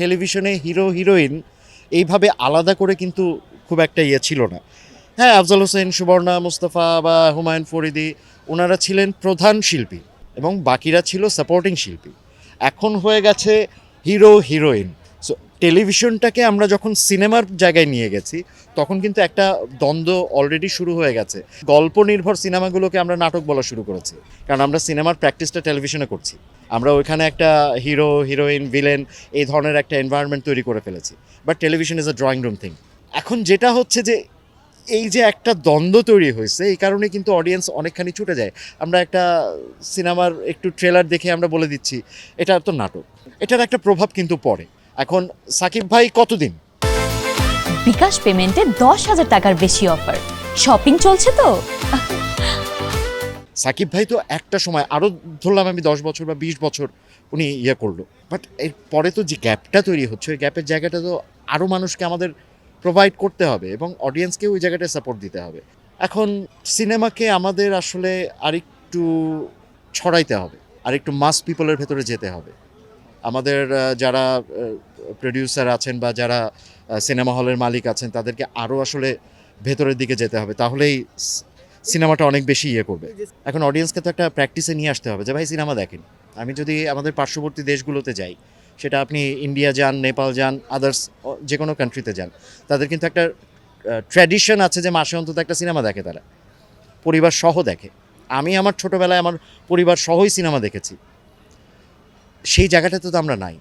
টেলিভিশনে hero heroine এইভাবে আলাদা করে কিন্তু খুব একটা ছিল না। হ্যাঁ, আফজাল হোসেন, সুবর্ণা, মুস্তাফা বা হুমায়ুন ফরিদি ওনারা ছিলেন প্রধান শিল্পী এবং বাকিরা ছিল সাপোর্টিং শিল্পী। এখন হয়ে গেছে হিরো হিরোইন। সো টেলিভিশনটাকে আমরা যখন সিনেমার জায়গায় নিয়ে গেছি তখন কিন্তু একটা দ্বন্দ্ব অলরেডি শুরু হয়ে গেছে। গল্প নির্ভর সিনেমাগুলোকে আমরা নাটক বলা শুরু করেছি, কারণ আমরা সিনেমার প্র্যাকটিসটা টেলিভিশনে করছি। আমরা ওইখানে একটা হিরো হিরোইন ভিলেন এই ধরনের একটা এনভায়রনমেন্ট তৈরি করে ফেলেছি। But television is a drawing room thing. এখন যেটা হচ্ছে যে এই যে একটা দ্বন্দ্ব তৈরি হয়েছে এই কারণে কিন্তু অডিয়েন্স অনেকখানি ছুটে যায়। আমরা একটা সিনেমার একটু ট্রেলার দেখে আমরা বলে দিচ্ছি এটা তো নাটক। এটার একটা প্রভাব কিন্তু পড়ে। এখন সাকিব ভাই কতদিন বিকাশ পেমেন্টে 10,000 টাকার বেশি অফার, শপিং চলছে তো। সাকিব ভাই তো একটা সময় আরও ধরলাম আমি 10 বছর বা 20 বছর উনি করলো, বাট এর পরে তো যে গ্যাপটা তৈরি হচ্ছে ওই গ্যাপের জায়গাটা তো আরও মানুষকে আমাদের প্রোভাইড করতে হবে এবং অডিয়েন্সকে ওই জায়গাটায় সাপোর্ট দিতে হবে। এখন সিনেমাকে আমাদের আসলে আরেকটু ছড়াইতে হবে, আরেকটু মাস পিপলের ভেতরে যেতে হবে। আমাদের যারা প্রডিউসার আছেন বা যারা সিনেমা হলের মালিক আছেন তাদেরকে আরও আসলে ভেতরের দিকে যেতে হবে, তাহলেই সিনেমাটা অনেক বেশি করবে। এখন অডিয়েন্সকে তো একটা প্র্যাকটিসে নিয়ে আসতে হবে যে ভাই সিনেমা দেখেন। আমি যদি আমাদের পার্শ্ববর্তী দেশগুলোতে যাই, সেটা আপনি ইন্ডিয়া যান, নেপাল যান, আদার্স যে কোনো কান্ট্রিতে যান, তাদের কিন্তু একটা ট্র্যাডিশন আছে যে মাসে অন্তত একটা সিনেমা দেখে, তারা পরিবার সহ দেখে। আমি আমার ছোটোবেলায় আমার পরিবার সহই সিনেমা দেখেছি। সেই জায়গাটাতে তো আমরা নাই।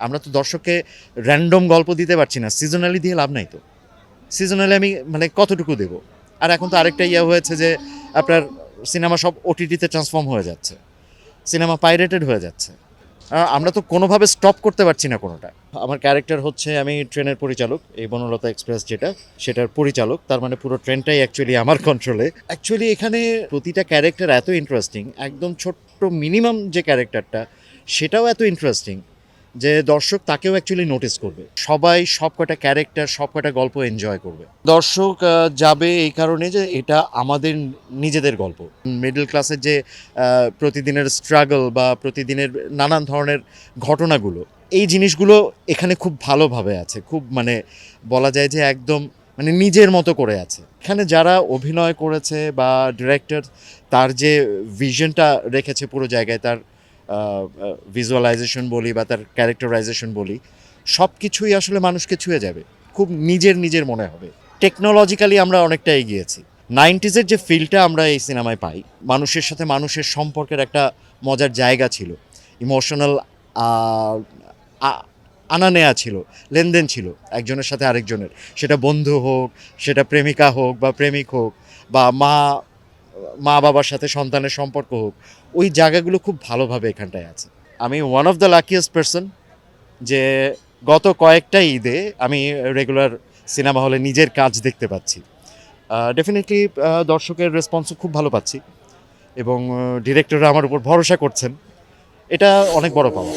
আমরা তো দর্শককে র্যান্ডম গল্প দিতে পারছি না, সিজনালি দিয়ে লাভ নাই তো। সিজনালি আমি মানে কতটুকু দেবো? আর এখন তো আরেকটা হয়েছে যে আপনার সিনেমা সব ওটিটিতে ট্রান্সফর্ম হয়ে যাচ্ছে, সিনেমা পাইরেটেড হয়ে যাচ্ছে। আমরা তো কোনোভাবে স্টপ করতে পারছি না কোনোটা। আমার ক্যারেক্টার হচ্ছে আমি ট্রেনের পরিচালক, এই বনলতা এক্সপ্রেস যেটা, সেটার পরিচালক। তার মানে পুরো ট্রেনটাই অ্যাকচুয়ালি আমার কন্ট্রোলে। অ্যাকচুয়ালি এখানে প্রতিটা ক্যারেক্টার এত ইন্টারেস্টিং, একদম ছোট্ট মিনিমাম যে ক্যারেক্টারটা সেটাও এত ইন্টারেস্টিং যে দর্শক তাকেও অ্যাকচুয়ালি নোটিস করবে। সবাই সব কটা ক্যারেক্টার, সব কটা গল্প এনজয় করবে। দর্শক যাবে এই কারণে যে এটা আমাদের নিজেদের গল্প। মিডল ক্লাসের যে প্রতিদিনের স্ট্রাগল বা প্রতিদিনের নানান ধরনের ঘটনাগুলো, এই জিনিসগুলো এখানে খুব ভালোভাবে আছে। খুব মানে বলা যায় যে একদম মানে নিজের মতো করে আছে। এখানে যারা অভিনয় করেছে বা ডিরেক্টর তার যে ভিশনটা রেখেছে পুরো জায়গায়, তার ভিজুয়ালাইজেশন বলি বা তার ক্যারেক্টারাইজেশন বলি, সব কিছুই আসলে মানুষকে ছুঁয়ে যাবে, খুব নিজের মনে হবে। টেকনোলজিক্যালি আমরা অনেকটা এগিয়েছি। 90s যে ফিলটা আমরা এই সিনেমায় পাই, মানুষের সাথে মানুষের সম্পর্কের একটা মজার জায়গা ছিল, ইমোশনাল আনা নেয়া ছিল, লেনদেন ছিল একজনের সাথে আরেকজনের। সেটা বন্ধু হোক, সেটা প্রেমিকা হোক বা প্রেমিক হোক, বা মা বাবার সাথে সন্তানের সম্পর্ক হোক, ওই জায়গাগুলো খুব ভালোভাবে এখানটায় আছে। আমি one of the luckiest person যে গত কয়েকটা ঈদে আমি রেগুলার সিনেমা হলে নিজের কাজ দেখতে পাচ্ছি। ডেফিনেটলি দর্শকের রেসপন্সও খুব ভালো পাচ্ছি এবং ডিরেক্টররা আমার উপর ভরসা করছেন। এটা অনেক বড় পাওয়া।